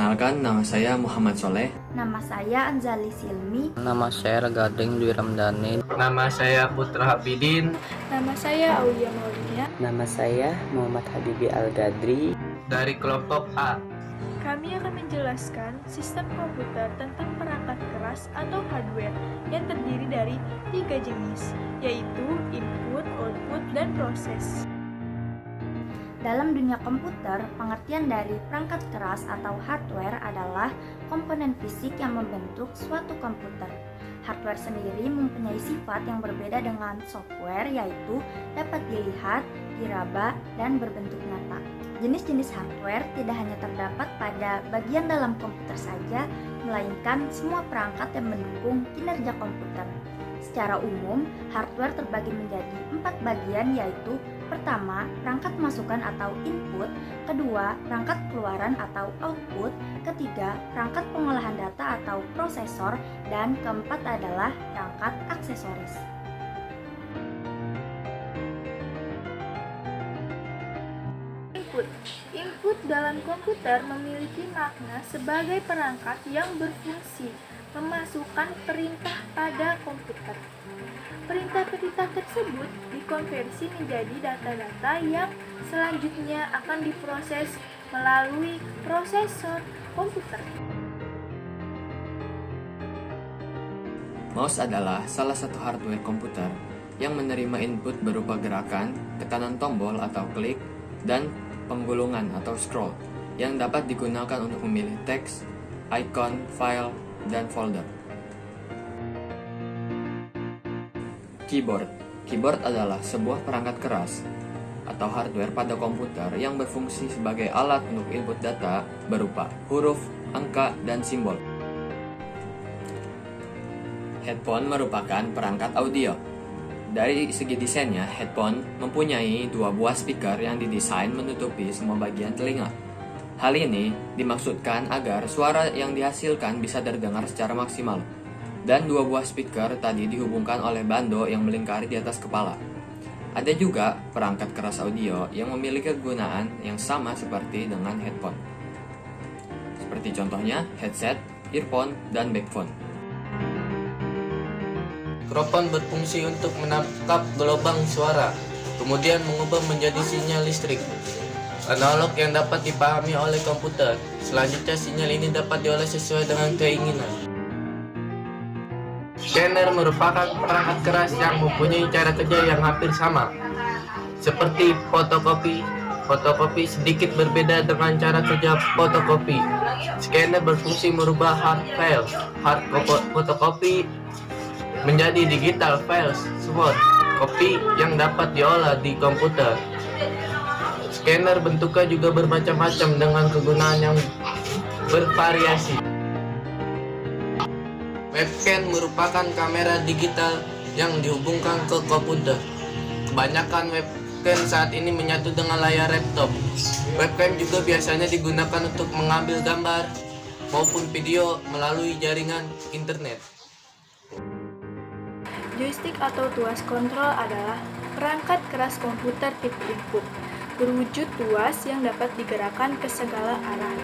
Perkenalkan, nama saya Muhammad Soleh. Nama saya Anzali Silmi. Nama saya Gading Dwi Ramdhani. Nama saya Putra Hafidin. Nama saya Aulia Maulina. Nama saya Muhammad Habibi Al-Gadri. Dari kelompok A. Kami akan menjelaskan sistem komputer tentang perangkat keras atau hardware yang terdiri dari 3 jenis, yaitu input, output, dan proses. Dalam dunia komputer, pengertian dari perangkat keras atau hardware adalah komponen fisik yang membentuk suatu komputer. Hardware sendiri mempunyai sifat yang berbeda dengan software, yaitu dapat dilihat, diraba, dan berbentuk nyata. Jenis-jenis hardware tidak hanya terdapat pada bagian dalam komputer saja, melainkan semua perangkat yang mendukung kinerja komputer. Secara umum, hardware terbagi menjadi 4 bagian, yaitu pertama, perangkat masukan atau input, kedua, perangkat keluaran atau output, ketiga, perangkat pengolahan data atau prosesor, dan keempat adalah perangkat aksesoris. Input dalam komputer memiliki makna sebagai perangkat yang berfungsi memasukkan perintah pada komputer. Perintah-perintah tersebut dikonversi menjadi data-data yang selanjutnya akan diproses melalui prosesor komputer. Mouse adalah salah satu hardware komputer yang menerima input berupa gerakan, tekanan tombol atau klik, dan penggulungan atau scroll yang dapat digunakan untuk memilih teks, icon, file, dan folder. Keyboard adalah sebuah perangkat keras atau hardware pada komputer yang berfungsi sebagai alat untuk input data berupa huruf, angka, dan simbol. Headphone merupakan perangkat audio. Dari segi desainnya, headphone mempunyai 2 buah speaker yang didesain menutupi semua bagian telinga. Hal ini dimaksudkan agar suara yang dihasilkan bisa terdengar secara maksimal. Dan 2 buah speaker tadi dihubungkan oleh bando yang melingkari di atas kepala. Ada juga perangkat keras audio yang memiliki kegunaan yang sama seperti dengan headphone. Seperti contohnya headset, earphone, dan backphone. Mikrofon berfungsi untuk menangkap gelombang suara, kemudian mengubah menjadi sinyal listrik analog yang dapat dipahami oleh komputer. Selanjutnya sinyal ini dapat diolah sesuai dengan keinginan. Scanner merupakan perangkat keras yang mempunyai cara kerja yang hampir sama. Seperti fotokopi, fotokopi sedikit berbeda dengan cara kerja fotokopi. Scanner berfungsi merubah hard file, hard fotokopi menjadi digital files, smart copy yang dapat diolah di komputer. Scanner bentuknya juga bermacam-macam dengan kegunaan yang bervariasi. Webcam merupakan kamera digital yang dihubungkan ke komputer. Kebanyakan webcam saat ini menyatu dengan layar laptop. Webcam juga biasanya digunakan untuk mengambil gambar maupun video melalui jaringan internet. Joystick atau tuas kontrol adalah perangkat keras komputer tipe input, berwujud tuas yang dapat digerakkan ke segala arah.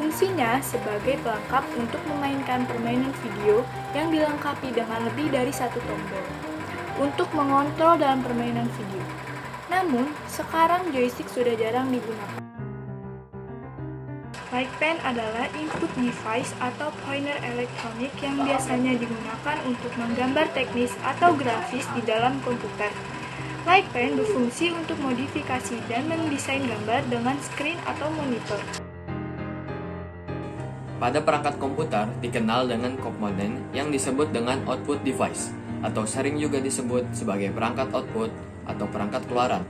Fungsinya sebagai pelengkap untuk memainkan permainan video yang dilengkapi dengan lebih dari 1 tombol untuk mengontrol dalam permainan video. Namun, sekarang joystick sudah jarang digunakan. Like pen adalah input device atau pointer elektronik yang biasanya digunakan untuk menggambar teknis atau grafis di dalam komputer. Like pen berfungsi untuk modifikasi dan mendesain gambar dengan screen atau monitor. Pada perangkat komputer dikenal dengan komponen yang disebut dengan output device atau sering juga disebut sebagai perangkat output atau perangkat keluaran.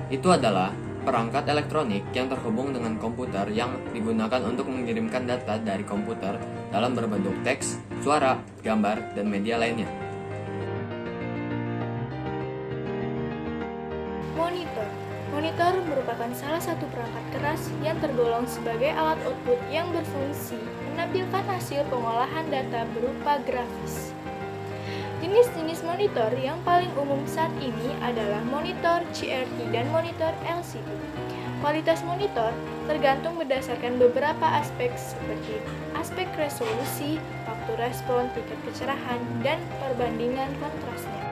Itu adalah perangkat elektronik yang terhubung dengan komputer yang digunakan untuk mengirimkan data dari komputer dalam berbentuk teks, suara, gambar, dan media lainnya. Monitor merupakan salah satu perangkat keras yang tergolong sebagai alat output yang berfungsi menampilkan hasil pengolahan data berupa grafis. Jenis-jenis monitor yang paling umum saat ini adalah monitor CRT dan monitor LCD. Kualitas monitor tergantung berdasarkan beberapa aspek seperti aspek resolusi, waktu respon, tingkat kecerahan, dan perbandingan kontrasnya.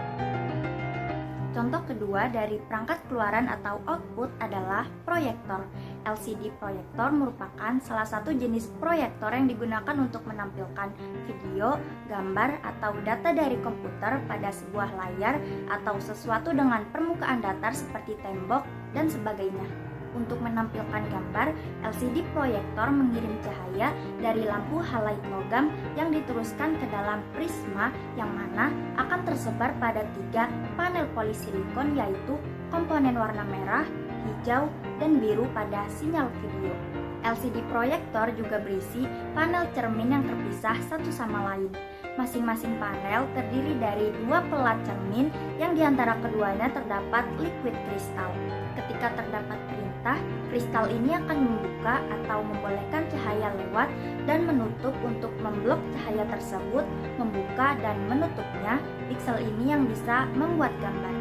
Contoh kedua dari perangkat keluaran atau output adalah proyektor. LCD proyektor merupakan salah satu jenis proyektor yang digunakan untuk menampilkan video, gambar, atau data dari komputer pada sebuah layar atau sesuatu dengan permukaan datar seperti tembok dan sebagainya. Untuk menampilkan gambar, LCD proyektor mengirim cahaya dari lampu halide logam yang diteruskan ke dalam prisma yang mana akan tersebar pada 3 panel polisilikon, yaitu komponen warna merah, hijau, dan biru pada sinyal video. LCD proyektor juga berisi panel cermin yang terpisah satu sama lain. Masing-masing panel terdiri dari 2 pelat cermin yang diantara keduanya terdapat liquid kristal. Ketika terdapat perintah, kristal ini akan membuka atau membolehkan cahaya lewat dan menutup. Untuk memblok cahaya tersebut, membuka dan menutupnya, piksel ini yang bisa membuat gambar.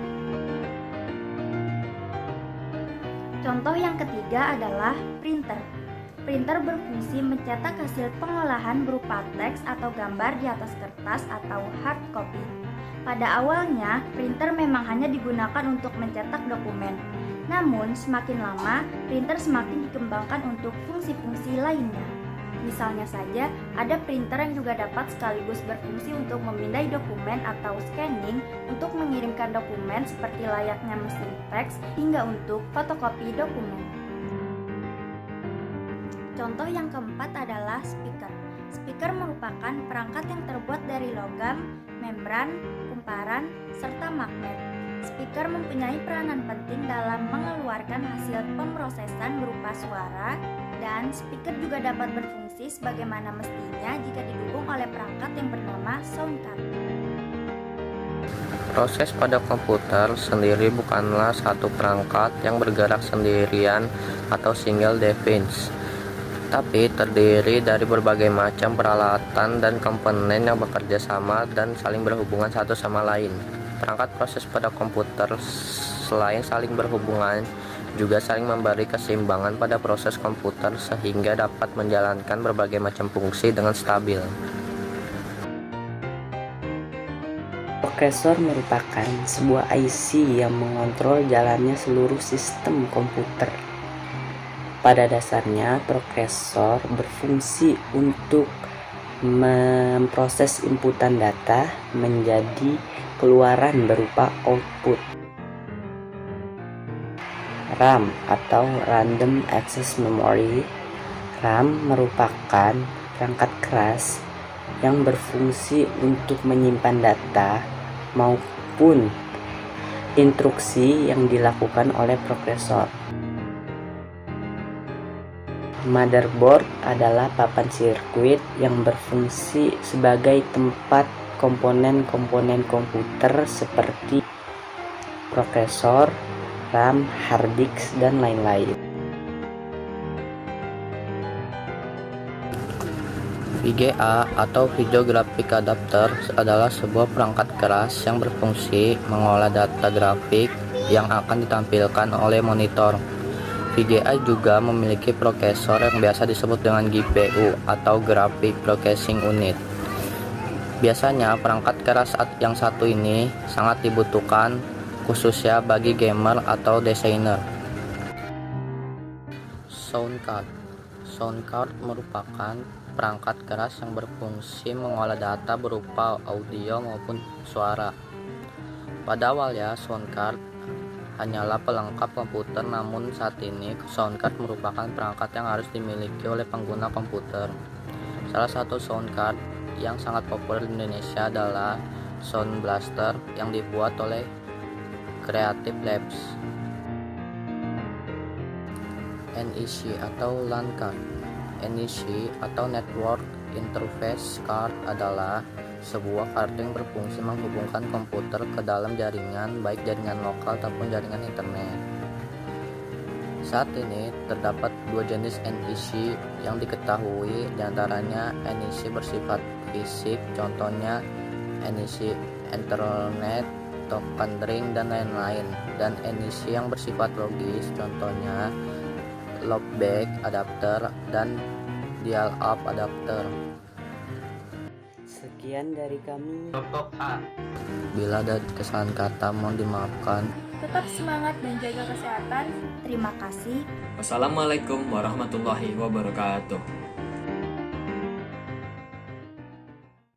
Contoh yang ketiga adalah printer. Printer berfungsi mencetak hasil pengolahan berupa teks atau gambar di atas kertas atau hard copy. Pada awalnya, printer memang hanya digunakan untuk mencetak dokumen. Namun, semakin lama, printer semakin dikembangkan untuk fungsi-fungsi lainnya. Misalnya saja, ada printer yang juga dapat sekaligus berfungsi untuk memindai dokumen atau scanning untuk mengirimkan dokumen seperti layaknya mesin fax hingga untuk fotokopi dokumen. Contoh yang keempat adalah speaker. Speaker merupakan perangkat yang terbuat dari logam, membran, kumparan, serta magnet. Speaker mempunyai peranan penting dalam mengeluarkan hasil pemrosesan berupa suara, dan speaker juga dapat berfungsi sebagaimana mestinya jika didukung oleh perangkat yang bernama sound card. Proses pada komputer sendiri bukanlah satu perangkat yang bergerak sendirian atau single device, tapi terdiri dari berbagai macam peralatan dan komponen yang bekerja sama dan saling berhubungan satu sama lain. Perangkat proses pada komputer selain saling berhubungan, juga saling memberi keseimbangan pada proses komputer sehingga dapat menjalankan berbagai macam fungsi dengan stabil. Prosesor merupakan sebuah IC yang mengontrol jalannya seluruh sistem komputer. Pada dasarnya, prosesor berfungsi untuk memproses inputan data menjadi keluaran berupa output. RAM atau Random Access Memory. RAM merupakan perangkat keras yang berfungsi untuk menyimpan data maupun instruksi yang dilakukan oleh prosesor. Motherboard adalah papan sirkuit yang berfungsi sebagai tempat komponen-komponen komputer seperti prosesor, RAM, hard disk, dan lain-lain. VGA atau Video Graphic Adapter adalah sebuah perangkat keras yang berfungsi mengolah data grafik yang akan ditampilkan oleh monitor. VGA juga memiliki prosesor yang biasa disebut dengan GPU atau Graphic Processing Unit. Biasanya perangkat keras yang satu ini sangat dibutuhkan khususnya bagi gamer atau desainer. Sound card. Sound card merupakan perangkat keras yang berfungsi mengolah data berupa audio maupun suara. Pada awalnya sound card hanyalah pelengkap komputer, namun saat ini sound card merupakan perangkat yang harus dimiliki oleh pengguna komputer. Salah satu sound card yang sangat populer di Indonesia adalah Sound Blaster yang dibuat oleh Creative Labs. NEC atau LAN card. NEC atau Network Interface Card adalah sebuah kartu yang berfungsi menghubungkan komputer ke dalam jaringan, baik jaringan lokal ataupun jaringan internet. Saat ini terdapat 2 jenis NEC yang diketahui, diantaranya NEC bersifat fisik, contohnya NEC Ethernet, token ring, dan lain-lain, dan NEC yang bersifat logis, contohnya loopback adapter, dan dial-up adapter. Sekian dari kami. Kelompok A. Bila ada kesalahan kata mohon dimaafkan. Tetap semangat dan jaga kesehatan. Terima kasih. Wassalamualaikum warahmatullahi wabarakatuh.